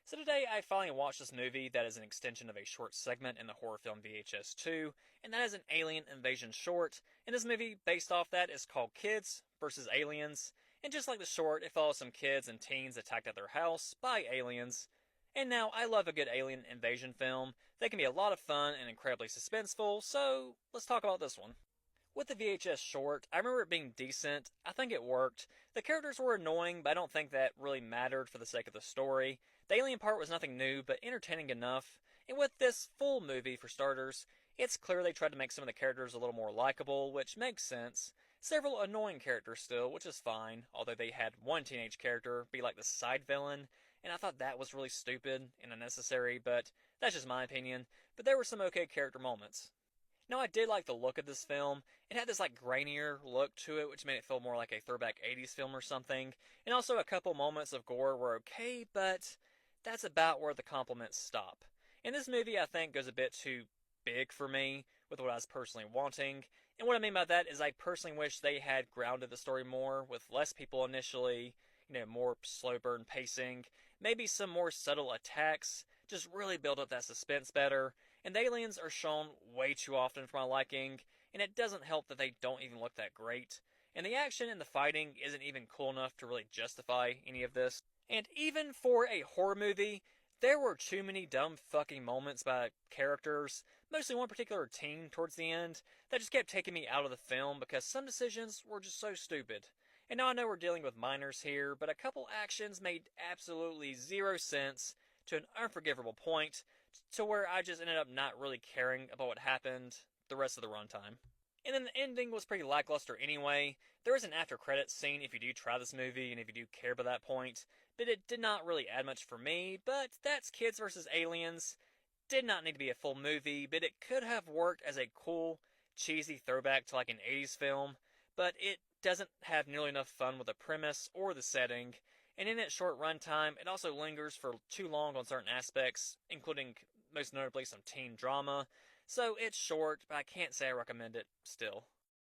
So today I finally watched this movie that is an extension of a short segment in the horror film VHS 2, and that is an alien invasion short. And this movie based off that is called Kids vs. Aliens. And just like the short, it follows some kids and teens attacked at their house by aliens. And now I love a good alien invasion film. They can be a lot of fun and incredibly suspenseful, so let's talk about this one. With the VHS short, I remember it being decent. I think it worked. The characters were annoying, but I don't think that really mattered for the sake of the story. The alien part was nothing new, but entertaining enough. And with this full movie, for starters, it's clear they tried to make some of the characters a little more likable, which makes sense. Several annoying characters still, which is fine, although they had one teenage character be like the side villain, and I thought that was really stupid and unnecessary, but that's just my opinion. But there were some okay character moments. Now, I did like the look of this film. It had this like grainier look to it, which made it feel more like a throwback 80s film or something. And also, a couple moments of gore were okay, but that's about where the compliments stop. And this movie, I think, goes a bit too big for me with what I was personally wanting. And what I mean by that is, I personally wish they had grounded the story more with less people initially, more slow burn pacing, maybe some more subtle attacks, just really build up that suspense better. And the aliens are shown way too often for my liking, and it doesn't help that they don't even look that great. And the action and the fighting isn't even cool enough to really justify any of this. And even for a horror movie, there were too many dumb fucking moments by characters, mostly one particular teen towards the end, that just kept taking me out of the film because some decisions were just so stupid. And now I know we're dealing with minors here, but a couple actions made absolutely zero sense to an unforgivable point, to where I just ended up not really caring about what happened the rest of the runtime. And then the ending was pretty lackluster anyway. There is an after credits scene if you do try this movie and if you do care by that point, but it did not really add much for me. But that's Kids vs. Aliens. Did not need to be a full movie, but it could have worked as a cool, cheesy throwback to like an 80s film, but it doesn't have nearly enough fun with the premise or the setting. And in its short runtime, it also lingers for too long on certain aspects, including most notably some teen drama. So it's short, but I can't say I recommend it still.